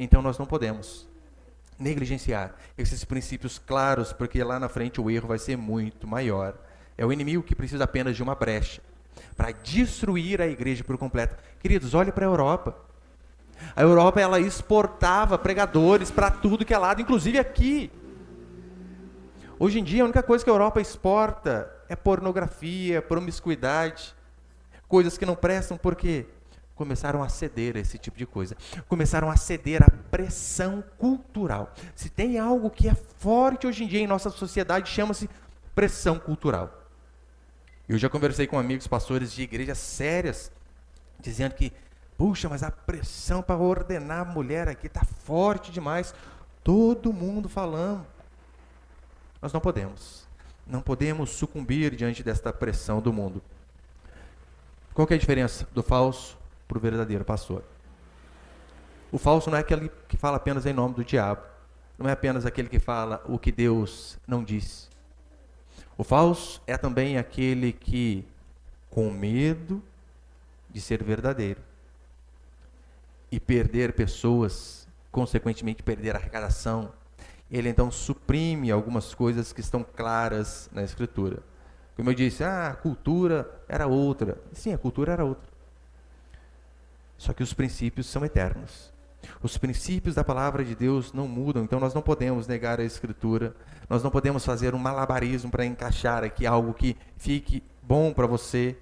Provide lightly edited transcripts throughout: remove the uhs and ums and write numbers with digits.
Então nós não podemos negligenciar esses princípios claros, porque lá na frente o erro vai ser muito maior. É o inimigo que precisa apenas de uma brecha para destruir a igreja por completo. Queridos, olhe para a Europa. A Europa, ela exportava pregadores para tudo que é lado, inclusive aqui. Hoje em dia, a única coisa que a Europa exporta é pornografia, promiscuidade, coisas que não prestam, porque começaram a ceder a esse tipo de coisa. Começaram a ceder à pressão cultural. Se tem algo que é forte hoje em dia em nossa sociedade, chama-se pressão cultural. Eu já conversei com amigos pastores de igrejas sérias, dizendo que, puxa, mas a pressão para ordenar a mulher aqui está forte demais. Todo mundo falando. Nós não podemos sucumbir diante desta pressão do mundo. Qual que é a diferença do falso para o verdadeiro pastor? O falso não é aquele que fala apenas em nome do diabo, não é apenas aquele que fala o que Deus não disse. O falso é também aquele que, com medo de ser verdadeiro e perder pessoas, consequentemente perder a arrecadação, ele então suprime algumas coisas que estão claras na Escritura. Como eu disse, a cultura era outra. Sim, a cultura era outra. Só que os princípios são eternos. Os princípios da palavra de Deus não mudam, então nós não podemos negar a Escritura, nós não podemos fazer um malabarismo para encaixar aqui algo que fique bom para você,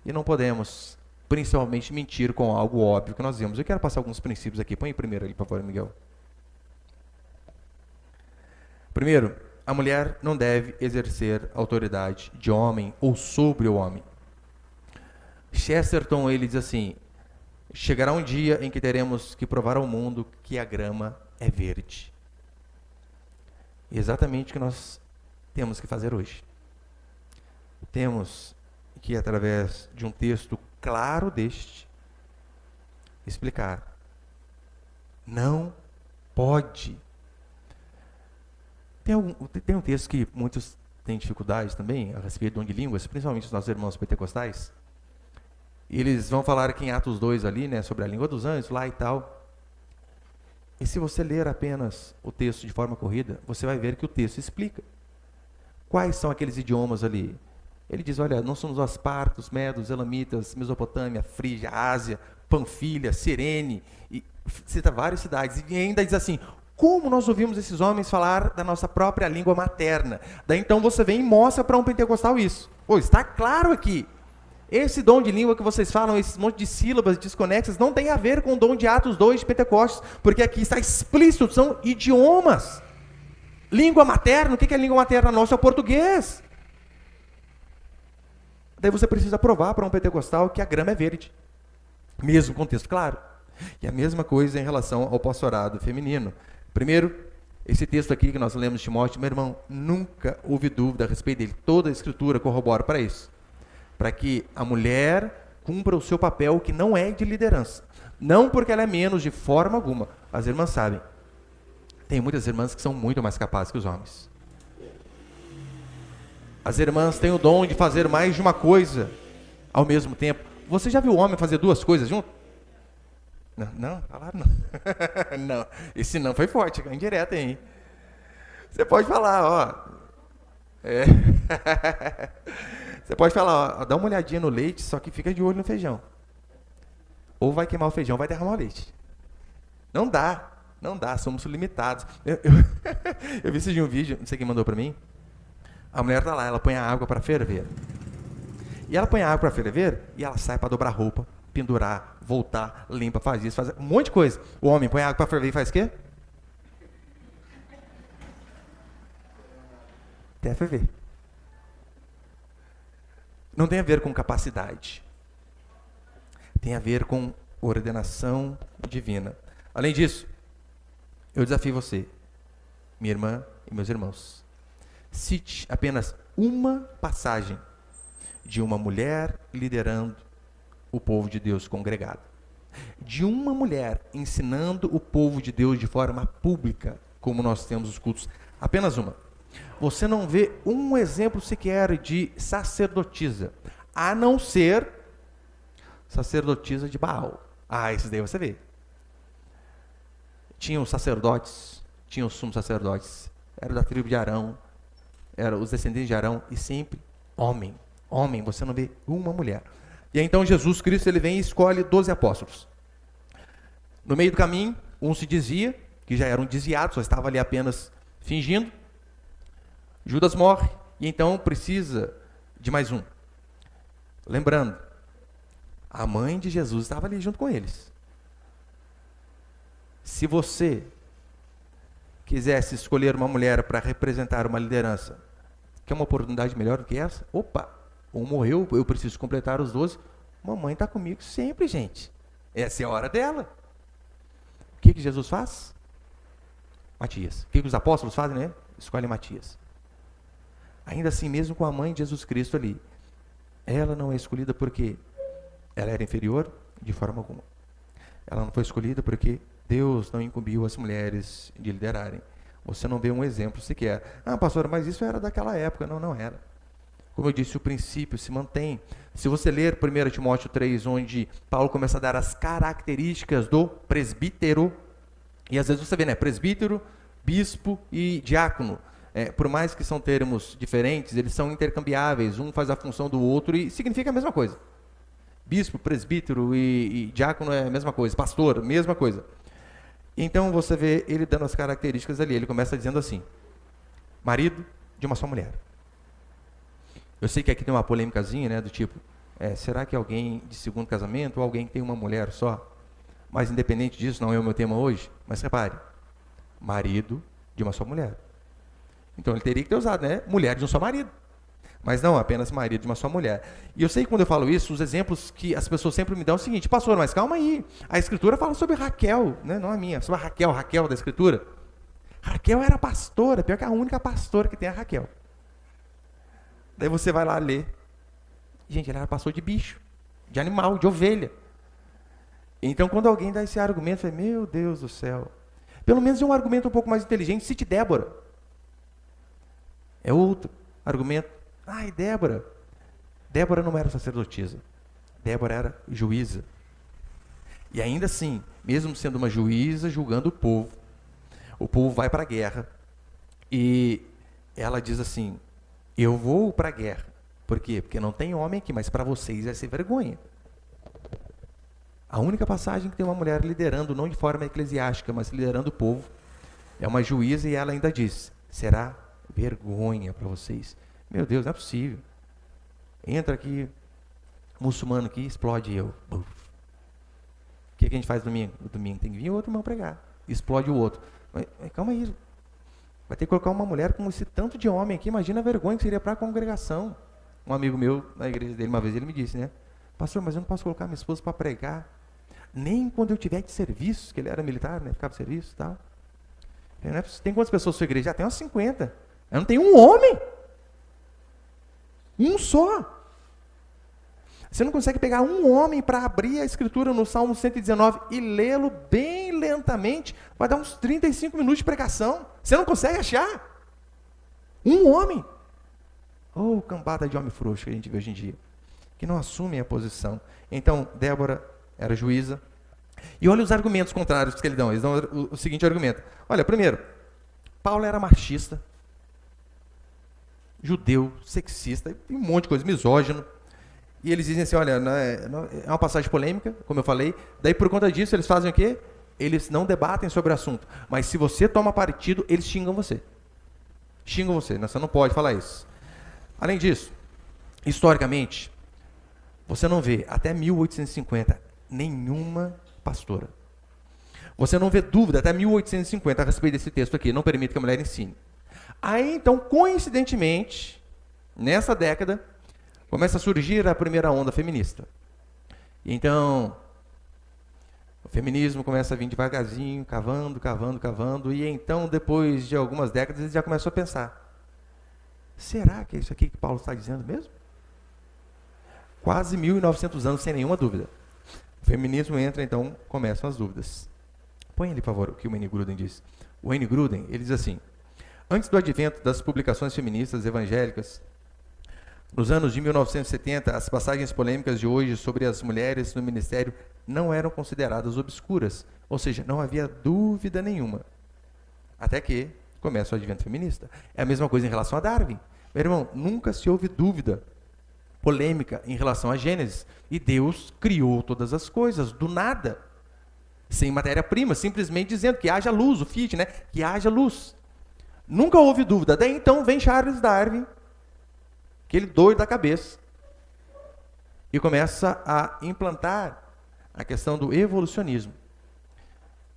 e não podemos, principalmente, mentir com algo óbvio que nós vimos. Eu quero passar alguns princípios aqui. Põe primeiro ali, por favor, Miguel. Primeiro, a mulher não deve exercer autoridade de homem ou sobre o homem. Chesterton, ele diz assim: chegará um dia em que teremos que provar ao mundo que a grama é verde. Exatamente o que nós temos que fazer hoje. Temos que, através de um texto claro deste, explicar. Não pode. Tem um texto que muitos têm dificuldade também, a respeito do dom de línguas, principalmente os nossos irmãos pentecostais. Eles vão falar aqui em Atos 2 ali, né, sobre a língua dos anjos lá e tal. E se você ler apenas o texto de forma corrida, você vai ver que o texto explica. Quais são aqueles idiomas ali? Ele diz, olha, não somos os partos, medos, elamitas, Mesopotâmia, Frígia, Ásia, Panfilha, Cirene, e cita várias cidades. E ainda diz assim, como nós ouvimos esses homens falar da nossa própria língua materna? Daí então você vem e mostra para um pentecostal isso. Pô, está claro aqui. Esse dom de língua que vocês falam, esse monte de sílabas desconexas, não tem a ver com o dom de Atos 2 de Pentecostes, porque aqui está explícito, são idiomas. Língua materna, o que é língua materna nossa? É o português. Daí você precisa provar para um pentecostal que a grama é verde. Mesmo contexto claro. E a mesma coisa em relação ao pastorado feminino. Primeiro, esse texto aqui que nós lemos de Timóteo, meu irmão, nunca houve dúvida a respeito dele. Toda a Escritura corrobora para isso. Para que a mulher cumpra o seu papel que não é de liderança. Não porque ela é menos de forma alguma. As irmãs sabem. Tem muitas irmãs que são muito mais capazes que os homens. As irmãs têm o dom de fazer mais de uma coisa ao mesmo tempo. Você já viu o homem fazer duas coisas junto? Não, falaram não. Não, esse não foi forte, é indireto, hein? Você pode falar, ó. Você pode falar, ó, dá uma olhadinha no leite, só que fica de olho no feijão. Ou vai queimar o feijão, vai derramar o leite. Não dá, somos limitados. Eu vi esse de um vídeo, não sei quem mandou pra mim. A mulher tá lá, ela põe a água para ferver. E ela põe a água para ferver e ela sai para dobrar roupa, pendurar, voltar, limpa, faz isso, faz um monte de coisa. O homem põe a água para ferver e faz o quê? Até ferver. Não tem a ver com capacidade. Tem a ver com ordenação divina. Além disso, eu desafio você, minha irmã e meus irmãos. Cite apenas uma passagem de uma mulher liderando o povo de Deus congregado. De uma mulher ensinando o povo de Deus de forma pública, como nós temos os cultos. Apenas uma. Você não vê um exemplo sequer de sacerdotisa, a não ser sacerdotisa de Baal. Ah, isso daí você vê. tinha os sacerdotes, tinha os sumos sacerdotes, era da tribo de Arão, eram os descendentes de Arão, e sempre homem, homem, você não vê uma mulher. E aí, então Jesus Cristo, ele vem e escolhe 12 apóstolos. No meio do caminho, um se dizia, que já era um desviado, só estava ali apenas fingindo. Judas morre, e então precisa de mais um. Lembrando, a mãe de Jesus estava ali junto com eles. Se você quisesse escolher uma mulher para representar uma liderança, quer uma oportunidade melhor do que essa? Opa, um morreu, eu preciso completar os 12. Mamãe está comigo sempre, gente. Essa é a hora dela. O que Jesus faz? Matias. O que os apóstolos fazem, né? Escolhem Matias. Ainda assim, mesmo com a mãe de Jesus Cristo ali, ela não é escolhida porque ela era inferior de forma alguma. Ela não foi escolhida porque Deus não incumbiu as mulheres de liderarem. Você não vê um exemplo sequer. Ah, pastor, mas isso era daquela época. Não, não era. Como eu disse, o princípio se mantém. Se você ler 1 Timóteo 3, onde Paulo começa a dar as características do presbítero, e às vezes você vê, né, presbítero, bispo e diácono. Por mais que são termos diferentes, eles são intercambiáveis, um faz a função do outro e significa a mesma coisa. Bispo, presbítero e diácono é a mesma coisa, pastor, mesma coisa. Então você vê ele dando as características ali, ele começa dizendo assim, marido de uma só mulher. Eu sei que aqui tem uma polêmicazinha, né, do tipo, será que é alguém de segundo casamento ou alguém que tem uma mulher só? Mas independente disso, não é o meu tema hoje, mas repare, marido de uma só mulher. Então ele teria que ter usado, né, mulher de um só marido. Mas não apenas marido de uma só mulher. E eu sei que quando eu falo isso, os exemplos que as pessoas sempre me dão é o seguinte, pastor, mas calma aí, a Escritura fala sobre Raquel, né, não a minha, sobre a Raquel da Escritura. Raquel era pastora, pior que a única pastora que tem a Raquel. Daí você vai lá ler. Gente, ela era pastor de bicho, de animal, de ovelha. Então, quando alguém dá esse argumento, eu falo, meu Deus do céu. Pelo menos é um argumento um pouco mais inteligente. Cite Débora. É outro argumento. Ai, Débora. Débora não era sacerdotisa. Débora era juíza. E ainda assim, mesmo sendo uma juíza, julgando o povo vai para a guerra. E ela diz assim, eu vou para a guerra. Por quê? Porque não tem homem aqui, mas para vocês vai ser vergonha. A única passagem que tem uma mulher liderando, não de forma eclesiástica, mas liderando o povo, é uma juíza e ela ainda diz, será vergonha para vocês. Meu Deus, não é possível. Entra aqui, muçulmano aqui, explode eu. O que a gente faz no domingo? No domingo tem que vir outro irmão pregar. Explode o outro. Mas calma aí. Vai ter que colocar uma mulher com esse tanto de homem aqui. Imagina a vergonha que seria para a congregação. Um amigo meu, na igreja dele, uma vez ele me disse, né? Pastor, mas eu não posso colocar minha esposa para pregar. Nem quando eu tiver de serviço, que ele era militar, né? Ficava de serviço e tal. Tem quantas pessoas na sua igreja? Já tem umas 50. Eu não tenho um homem. Um só. Você não consegue pegar um homem para abrir a escritura no Salmo 119 e lê-lo bem lentamente. Vai dar uns 35 minutos de pregação. Você não consegue achar? Um homem. Oh, cambada de homem frouxo que a gente vê hoje em dia. Que não assumem a posição. Então, Débora era juíza. E olha os argumentos contrários que eles dão. Eles dão o seguinte argumento. Olha, primeiro, Paulo era machista, judeu, sexista, e um monte de coisa, misógino. E eles dizem assim, olha, é uma passagem polêmica, como eu falei. Daí, por conta disso, eles fazem o quê? Eles não debatem sobre o assunto. Mas se você toma partido, eles xingam você. Xingam você, você não pode falar isso. Além disso, historicamente, você não vê, até 1850, nenhuma pastora. Você não vê dúvida, até 1850, a respeito desse texto aqui, não permite que a mulher ensine. Aí, então, coincidentemente, nessa década, começa a surgir a primeira onda feminista. Então, o feminismo começa a vir devagarzinho, cavando, e então, depois de algumas décadas, eles já começam a pensar, será que é isso aqui que Paulo está dizendo mesmo? Quase 1900 anos, sem nenhuma dúvida. O feminismo entra, então, começam as dúvidas. Põe ali, por favor, o que o Wayne Grudem diz. O Wayne Grudem, ele diz assim, antes do advento das publicações feministas evangélicas, Nos anos de 1970, as passagens polêmicas de hoje sobre as mulheres no ministério não eram consideradas obscuras, ou seja, não havia dúvida nenhuma. Até que começa o advento feminista. É a mesma coisa em relação a Darwin. Meu irmão, nunca se houve dúvida polêmica em relação a Gênesis. E Deus criou todas as coisas do nada, sem matéria-prima, simplesmente dizendo que haja luz, o Fiat, né? Que haja luz. Nunca houve dúvida. Daí então vem Charles Darwin, aquele doido da cabeça, e começa a implantar a questão do evolucionismo.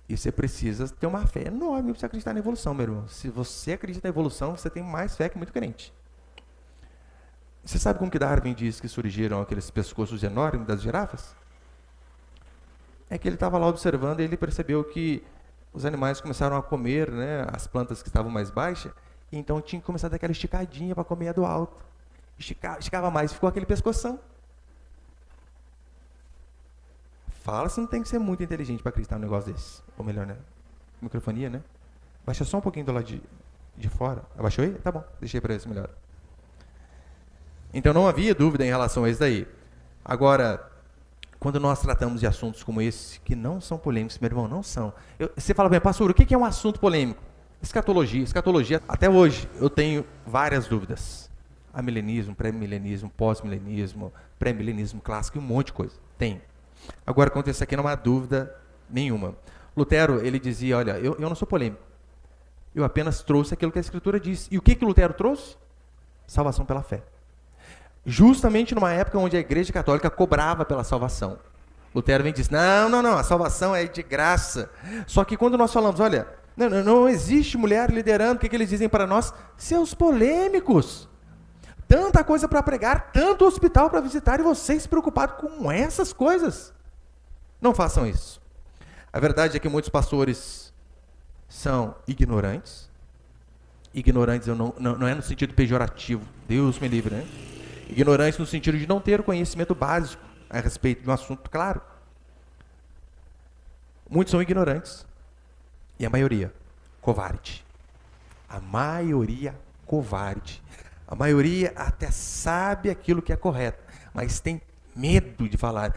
E você precisa ter uma fé enorme para você acreditar na evolução, meu irmão. Se você acredita na evolução, você tem mais fé que muito crente. Você sabe como que Darwin diz que surgiram aqueles pescoços enormes das girafas? É que ele estava lá observando e ele percebeu que os animais começaram a comer, né, as plantas que estavam mais baixas, e então tinha que começar a dar aquela esticadinha para comer a do alto. Esticava mais, ficou aquele pescoção. Fala se não tem que ser muito inteligente para acreditar num negócio desse. Ou melhor, né? Microfonia, né? Baixa só um pouquinho do lado de fora. Abaixou aí? Tá bom, deixei para isso melhor. Então não havia dúvida em relação a isso daí. Agora, quando nós tratamos de assuntos como esse, que não são polêmicos, meu irmão, não são. Você fala bem, pastor, o que é um assunto polêmico? Escatologia. Escatologia, até hoje, eu tenho várias dúvidas. Amilenismo, pré-milenismo, pós-milenismo, pré-milenismo clássico, um monte de coisa. Tem. Agora, quanto a isso aqui, não há dúvida nenhuma. Lutero, ele dizia, olha, eu não sou polêmico. Eu apenas trouxe aquilo que a Escritura diz. E o que Lutero trouxe? Salvação pela fé. Justamente numa época onde a Igreja Católica cobrava pela salvação. Lutero vem e diz, não, a salvação é de graça. Só que quando nós falamos, olha, não existe mulher liderando, o que eles dizem para nós? Seus polêmicos. Tanta coisa para pregar, tanto hospital para visitar, e vocês preocupados com essas coisas. Não façam isso. A verdade é que muitos pastores são ignorantes. Ignorantes não é no sentido pejorativo, Deus me livre, né? Ignorantes no sentido de não ter o conhecimento básico a respeito de um assunto claro. Muitos são ignorantes. E a maioria, covarde. A maioria, covarde. A maioria até sabe aquilo que é correto, mas tem medo de falar.